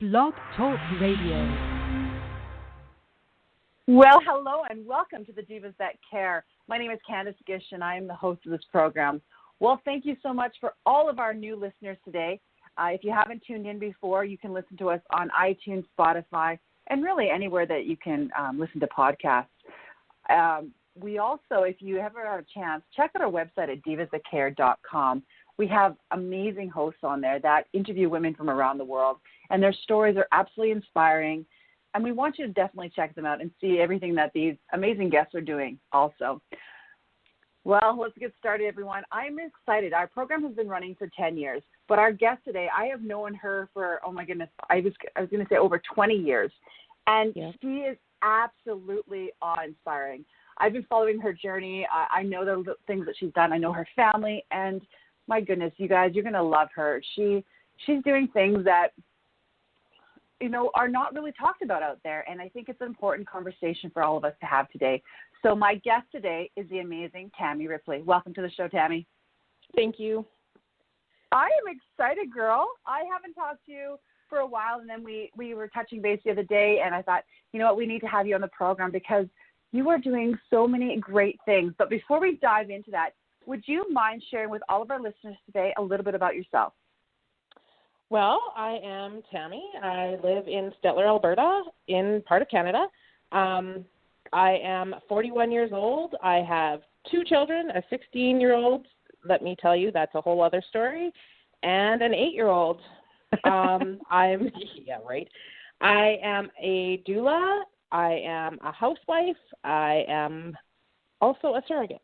Blog Talk Radio. Well, hello and welcome to the Divas That Care. My name is Candace Gish and I am the host of this program. Well, thank you so much for all of our new listeners today. If you haven't tuned in before, you can listen to us on iTunes, Spotify, and really anywhere that you can listen to podcasts. We also, if you ever have a chance, check out our website at divasthatcare.com. We have amazing hosts on there that interview women from around the world, and their stories are absolutely inspiring. And we want you to definitely check them out and see everything that these amazing guests are doing also. Well, let's get started, everyone. I'm excited. Our program has been running for 10 years, but our guest today, I have known her for, oh my goodness, I was going to say over 20 years. And she is absolutely awe-inspiring. I've been following her journey. I know the things that she's done. I know her family, and my goodness, you guys, you're going to love her. She's doing things that, you know, are not really talked about out there, and I think it's an important conversation for all of us to have today. So my guest today is the amazing Tammy Ripley. Welcome to the show, Tammy. Thank you. I am excited, girl. I haven't talked to you for a while, and then we were touching base the other day, and I thought, you know what, we need to have you on the program because you are doing so many great things. But before we dive into that, would you mind sharing with all of our listeners today a little bit about yourself? Well, I am Tammy. I live in Stettler, Alberta, in part of Canada. I am 41 years old. I have 2 children, a 16-year-old. Let me tell you, that's a whole other story, and an 8-year-old. I am a doula. I am a housewife. I am also a surrogate.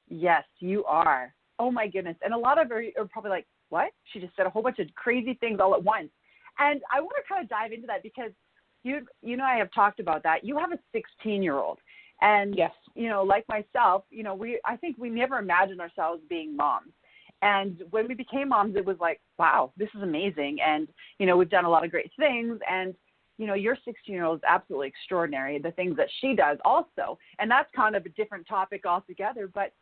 Yes, you are. Oh, my goodness. And a lot of are probably like, what? She just said a whole bunch of crazy things all at once. And I want to kind of dive into that because you know, I have talked about that. You have a 16-year-old. And, yes, you know, like myself, you know, I think we never imagined ourselves being moms. And when we became moms, it was like, wow, this is amazing. And, you know, we've done a lot of great things. And, you know, your 16-year-old is absolutely extraordinary, the things that she does also. And that's kind of a different topic altogether. But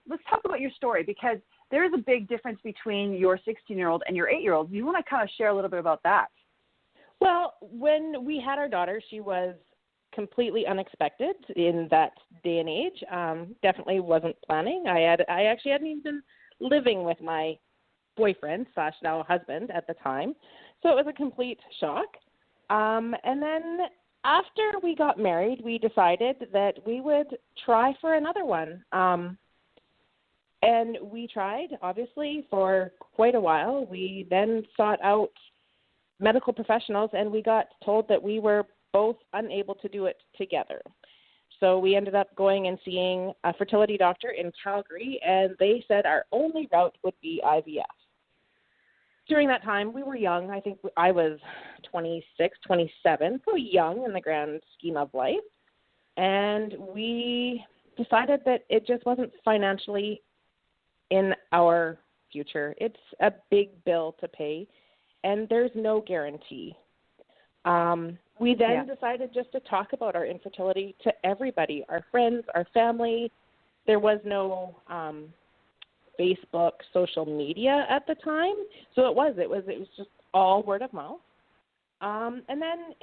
let's talk about your story because there is a big difference between your 16-year-old and your 8-year-old. You want to kind of share a little bit about that? Well, when we had our daughter, she was completely unexpected in that day and age. Definitely wasn't planning. I actually hadn't even been living with my boyfriend / now husband at the time. So it was a complete shock. And then after we got married, we decided that we would try for another one. And we tried, obviously, for quite a while. We then sought out medical professionals, and we got told that we were both unable to do it together. So we ended up going and seeing a fertility doctor in Calgary, and they said our only route would be IVF. During that time, we were young. I think I was 26, 27, so young in the grand scheme of life. And we decided that it just wasn't financially in our future. It's a big bill to pay, and there's no guarantee. We then decided just to talk about our infertility to everybody, our friends, our family. There was no Facebook, social media at the time, so it was just all word of mouth. And then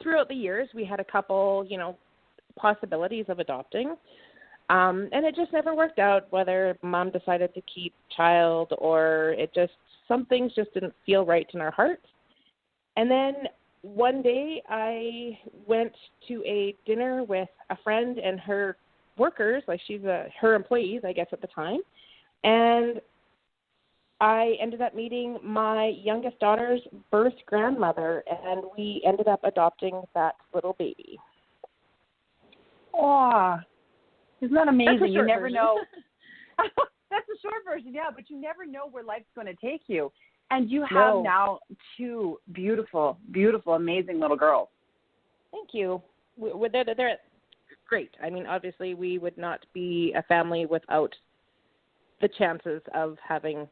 throughout the years, we had a couple, you know, possibilities of adopting. And it just never worked out, whether mom decided to keep child or some things just didn't feel right in our hearts. And then one day I went to a dinner with a friend and her workers, like her employees, I guess, at the time. And I ended up meeting my youngest daughter's birth grandmother, and we ended up adopting that little baby. Aw. Isn't that amazing? You never version. know. That's a short version, yeah, but you never know where life's going to take you. And you have now 2 beautiful, beautiful, amazing little girls. Thank you. They're great. I mean, obviously, we would not be a family without the chances of having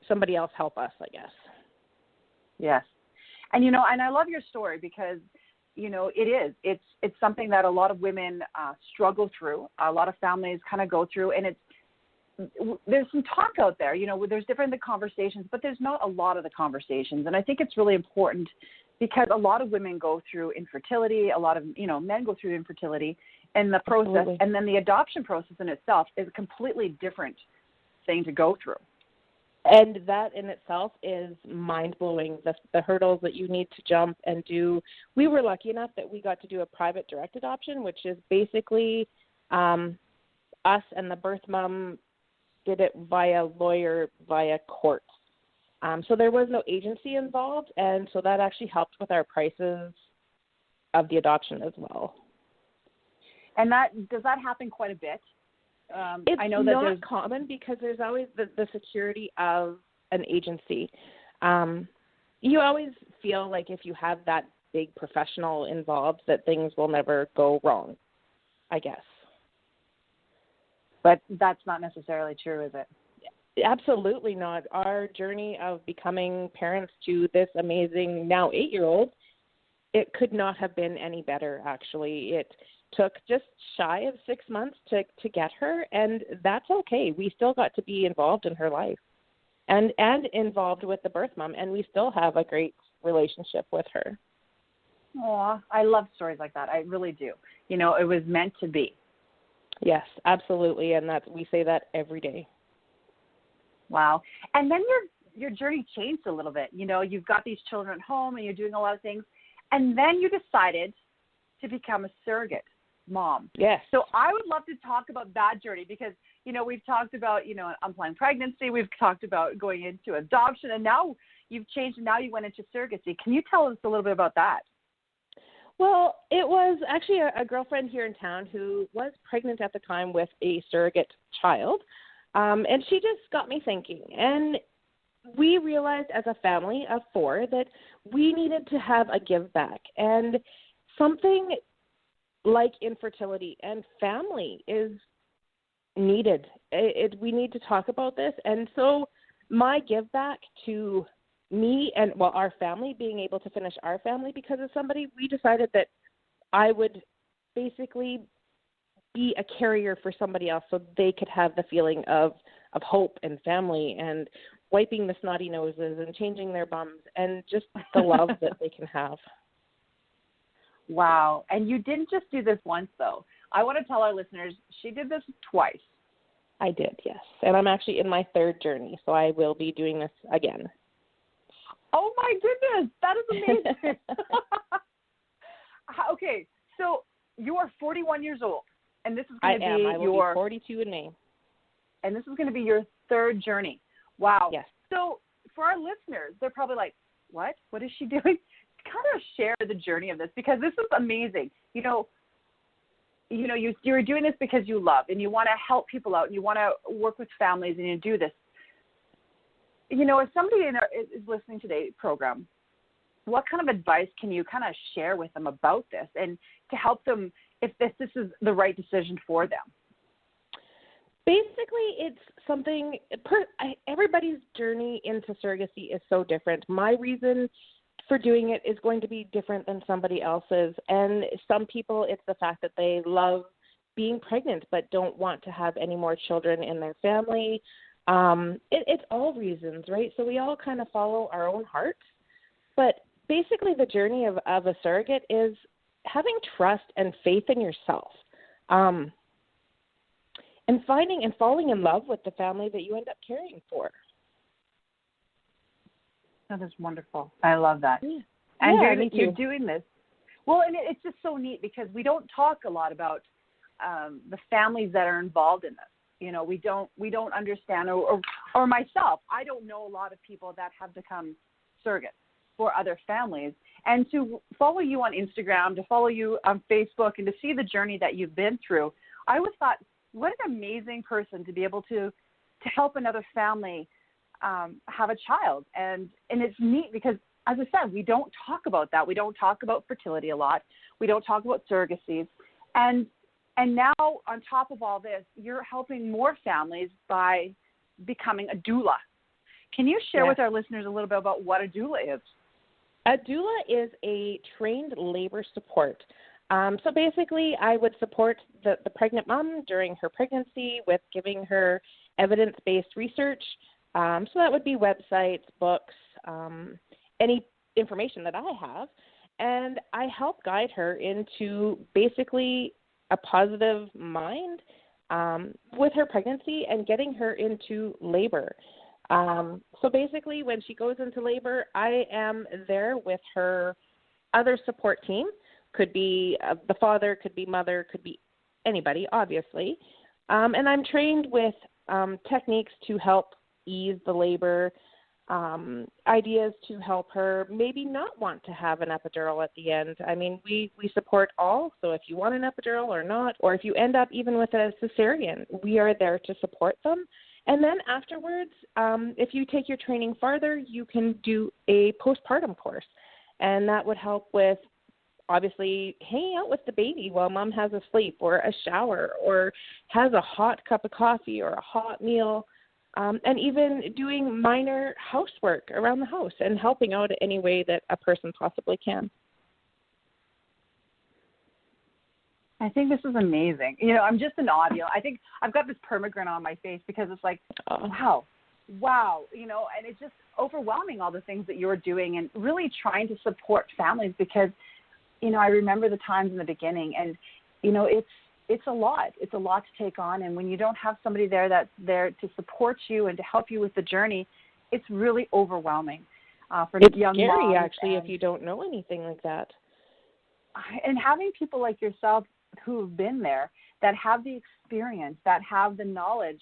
somebody else help us, I guess. Yes. And, you know, and I love your story because, you know, it's something that a lot of women struggle through. A lot of families kind of go through, and there's some talk out there, there's different conversations, but there's not a lot of the conversations. And I think it's really important because a lot of women go through infertility, a lot of, men go through infertility, and the process, Absolutely. and then the adoption process in itself is a completely different thing to go through. And that in itself is mind-blowing, the hurdles that you need to jump and do. We were lucky enough that we got to do a private direct adoption, which is basically us and the birth mom did it via lawyer, via courts. So there was no agency involved, and so that actually helped with our prices of the adoption as well. And does that happen quite a bit? It's I know that not common because there's always the security of an agency. You always feel like if you have that big professional involved that things will never go wrong, I guess. But that's not necessarily true, is it? Absolutely not. Our journey of becoming parents to this amazing, now 8-year-old, it could not have been any better, actually. It took just shy of 6 months to get her, and that's okay. We still got to be involved in her life and involved with the birth mom, and we still have a great relationship with her. Aw, I love stories like that. I really do. It was meant to be. Yes, absolutely, and we say that every day. Wow. And then your journey changed a little bit. You've got these children at home and you're doing a lot of things, and then you decided to become a surrogate mom. Yes. So I would love to talk about that journey because, we've talked about, unplanned pregnancy, we've talked about going into adoption, and now you've changed and now you went into surrogacy. Can you tell us a little bit about that? Well, it was actually a girlfriend here in town who was pregnant at the time with a surrogate child, and she just got me thinking. And we realized as a family of 4 that we needed to have a give back, and something like infertility and family is needed. We need to talk about this. And so my give back to me and, our family, being able to finish our family because of somebody, we decided that I would basically be a carrier for somebody else so they could have the feeling of hope and family and wiping the snotty noses and changing their bums and just the love that they can have. Wow. And you didn't just do this once, though. I want to tell our listeners, she did this twice. I did, yes. And I'm actually in my 3rd journey, so I will be doing this again. Oh, my goodness. That is amazing. Okay, so you are 41 years old, and this is going to be I will be 42 in May. And this is going to be your 3rd journey. Wow. Yes. So for our listeners, they're probably like, what? What is she doing? Kind of share the journey of this because this is amazing. You're doing this because you love and you want to help people out and you want to work with families and you do this. If somebody is listening to today's program, what kind of advice can you kind of share with them about this and to help them if this is the right decision for them? Basically, it's something, everybody's journey into surrogacy is so different. My reason for doing it is going to be different than somebody else's. And some people, it's the fact that they love being pregnant but don't want to have any more children in their family. It's all reasons, right? So we all kind of follow our own hearts. But basically the journey of a surrogate is having trust and faith in yourself. And finding and falling in love with the family that you end up caring for. That is wonderful. I love that. Yeah. And you're doing this. Well, and it's just so neat because we don't talk a lot about the families that are involved in this. We don't understand, or myself, I don't know a lot of people that have become surrogates for other families. And to follow you on Instagram, to follow you on Facebook, and to see the journey that you've been through, I always thought, what an amazing person to be able to help another family have a child. And it's neat because, as I said, we don't talk about that. We don't talk about fertility a lot. We don't talk about surrogacies. And now, on top of all this, you're helping more families by becoming a doula. Can you share with our listeners a little bit about what a doula is? A doula is a trained labor support. So basically, I would support the pregnant mom during her pregnancy with giving her evidence-based research. So that would be websites, books, any information that I have. And I help guide her into basically a positive mind with her pregnancy and getting her into labor. So basically, when she goes into labor, I am there with her other support team. Could be the father, could be mother, could be anybody, obviously. And I'm trained with techniques to help ease the labor, ideas to help her maybe not want to have an epidural at the end. I mean, we support all. So if you want an epidural or not, or if you end up even with a cesarean, we are there to support them. And then afterwards, if you take your training farther, you can do a postpartum course. And that would help with, obviously, hanging out with the baby while mom has a sleep or a shower or has a hot cup of coffee or a hot meal, and even doing minor housework around the house and helping out any way that a person possibly can. I think this is amazing. You know, I'm just in awe. I think I've got this permagrin on my face because it's like, wow, you know, and it's just overwhelming, all the things that you're doing and really trying to support families because, you know, I remember the times in the beginning and, you know, it's a lot. It's a lot to take on. And when you don't have somebody there that's there to support you and to help you with the journey, it's really overwhelming for young moms. It's scary, actually, if you don't know anything like that. And having people like yourself who have been there, that have the experience, that have the knowledge,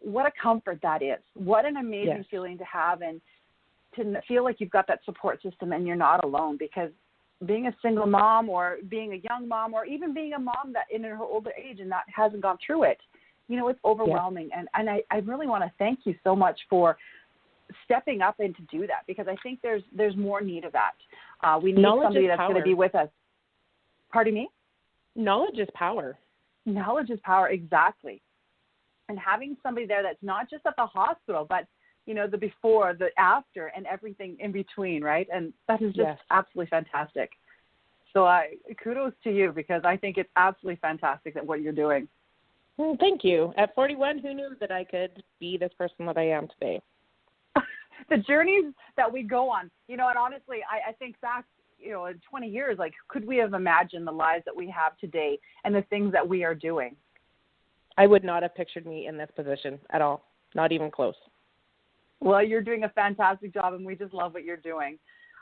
what a comfort that is. What an amazing feeling to have and to feel like you've got that support system and you're not alone, because being a single mom or being a young mom or even being a mom that in her older age and that hasn't gone through it, you know, it's overwhelming. And I really want to thank you so much for stepping up and to do that, because I think there's more need of that. We need somebody that's going to be with us. Pardon me? Knowledge is power. Knowledge is power, exactly. And having somebody there that's not just at the hospital, but, you know, the before, the after, and everything in between, right? And that is just absolutely fantastic. So kudos to you, because I think it's absolutely fantastic that what you're doing. Well, thank you. At 41, who knew that I could be this person that I am today? The journeys that we go on, you know, and honestly, I think back, you know, in 20 years, like, could we have imagined the lives that we have today and the things that we are doing? I would not have pictured me in this position at all, not even close. Well, you're doing a fantastic job, and we just love what you're doing.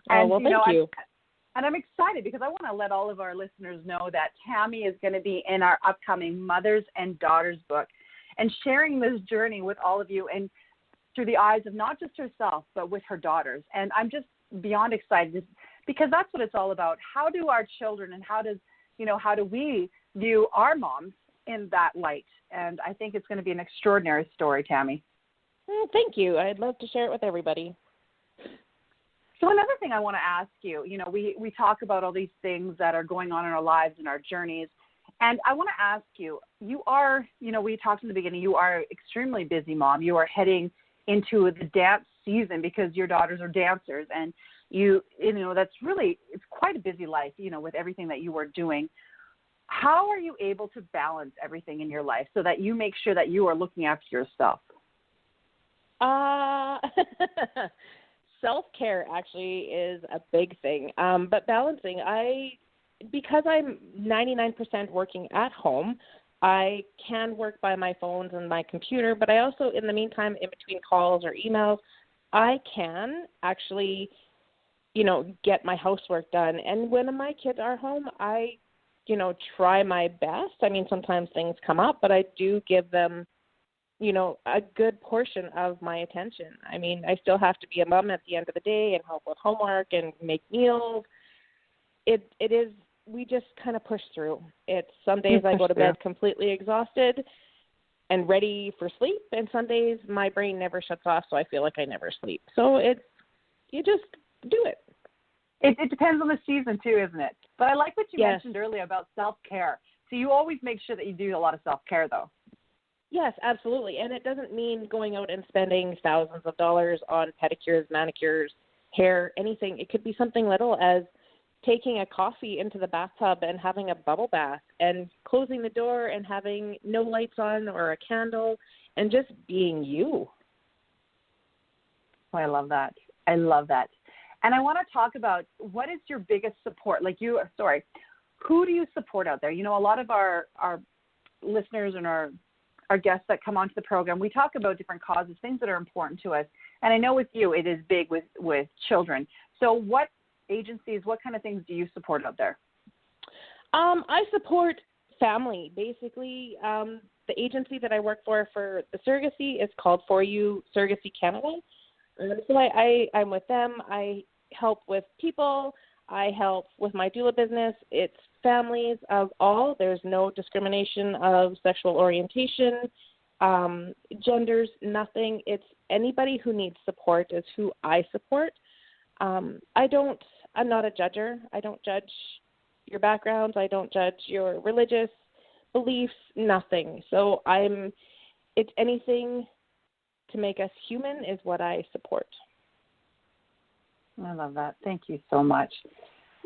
And, thank you. And I'm excited because I want to let all of our listeners know that Tammy is going to be in our upcoming Mothers and Daughters book and sharing this journey with all of you and through the eyes of not just herself, but with her daughters. And I'm just beyond excited because that's what it's all about. How do our children and how do we view our moms in that light? And I think it's going to be an extraordinary story, Tammy. Well, thank you. I'd love to share it with everybody. So another thing I want to ask you, you know, we talk about all these things that are going on in our lives and our journeys. And I want to ask you, you are, you know, we talked in the beginning, you are an extremely busy mom. You are heading into the dance season because your daughters are dancers, and you know, that's really, it's quite a busy life, you know, with everything that you are doing. How are you able to balance everything in your life so that you make sure that you are looking after yourself? Self-care actually is a big thing. But balancing, because I'm 99% working at home, I can work by my phones and my computer, but I also, in the meantime, in between calls or emails, I can actually, you know, get my housework done. And when my kids are home, I, you know, try my best. I mean, sometimes things come up, but I do give them, you know, a good portion of my attention. I mean, I still have to be a mom at the end of the day and help with homework and make meals. It is, we just kind of push through. It's some days I go to bed completely exhausted and ready for sleep, and some days my brain never shuts off, so I feel like I never sleep. So you just do it. It depends on the season too, isn't it? But I like what you mentioned earlier about self-care. So you always make sure that you do a lot of self-care, though. Yes, absolutely. And it doesn't mean going out and spending thousands of dollars on pedicures, manicures, hair, anything. It could be something little as taking a coffee into the bathtub and having a bubble bath and closing the door and having no lights on or a candle and just being you. Oh, I love that. I love that. And I want to talk about what is your biggest support? Who do you support out there? You know, a lot of our listeners and our guests that come onto the program, we talk about different causes, things that are important to us. And I know with you, it is big with children. So what agencies, what kind of things do you support out there? I support family. Basically, the agency that I work for the surrogacy is called For You Surrogacy Canada. So I'm with them. I help with people. I help with my doula business. It's families of all. There's no discrimination of sexual orientation, genders, nothing. It's anybody who needs support is who I support. I'm not a judger. I don't judge your backgrounds. I don't judge your religious beliefs, nothing. So it's anything to make us human is what I support. I love that. Thank you so much.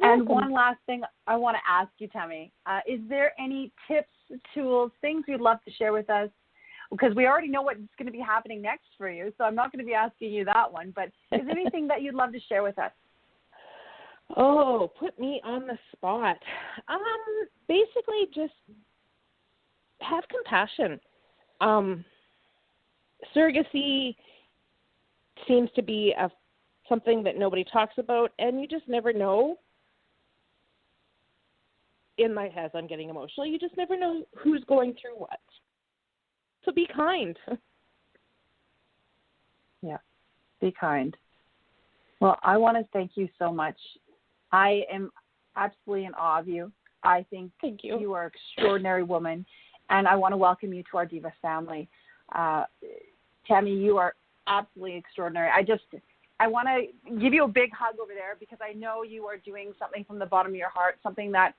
And one last thing I want to ask you, Tammy, is there any tips, tools, things you'd love to share with us? Because we already know what's going to be happening next for you, so I'm not going to be asking you that one. But is there anything that you'd love to share with us? Oh, put me on the spot. Basically, just have compassion. Surrogacy seems to be something that nobody talks about, and you just never know. As I'm getting emotional, you just never know who's going through what. So be kind. Yeah, be kind. Well, I want to thank you so much. I am absolutely in awe of you. I think thank you. You are an extraordinary woman, and I want to welcome you to our Diva family. Tammy, you are absolutely extraordinary. I want to give you a big hug over there because I know you are doing something from the bottom of your heart, something that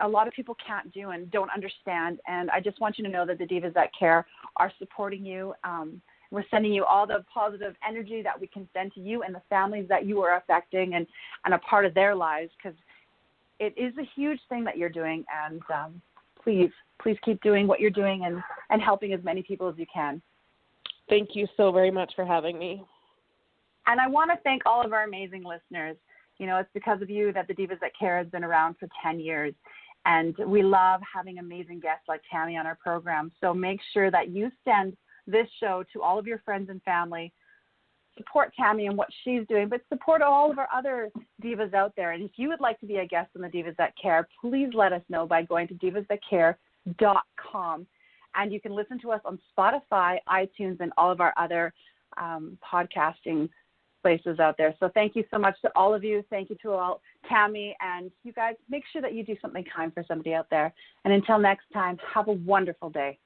a lot of people can't do and don't understand. And I just want you to know that the Divas That Care are supporting you. We're sending you all the positive energy that we can send to you and the families that you are affecting and a part of their lives, because it is a huge thing that you're doing. And please keep doing what you're doing and helping as many people as you can. Thank you so very much for having me. And I want to thank all of our amazing listeners. You know, it's because of you that the Divas That Care has been around for 10 years. And we love having amazing guests like Tammy on our program. So make sure that you send this show to all of your friends and family. Support Tammy and what she's doing, but support all of our other divas out there. And if you would like to be a guest on the Divas That Care, please let us know by going to divasthatcare.com. And you can listen to us on Spotify, iTunes, and all of our other podcasting places out there. So thank you so much to all of you. Thank you to all, Tammy, and you guys, make sure that you do something kind for somebody out there. And until next time, have a wonderful day.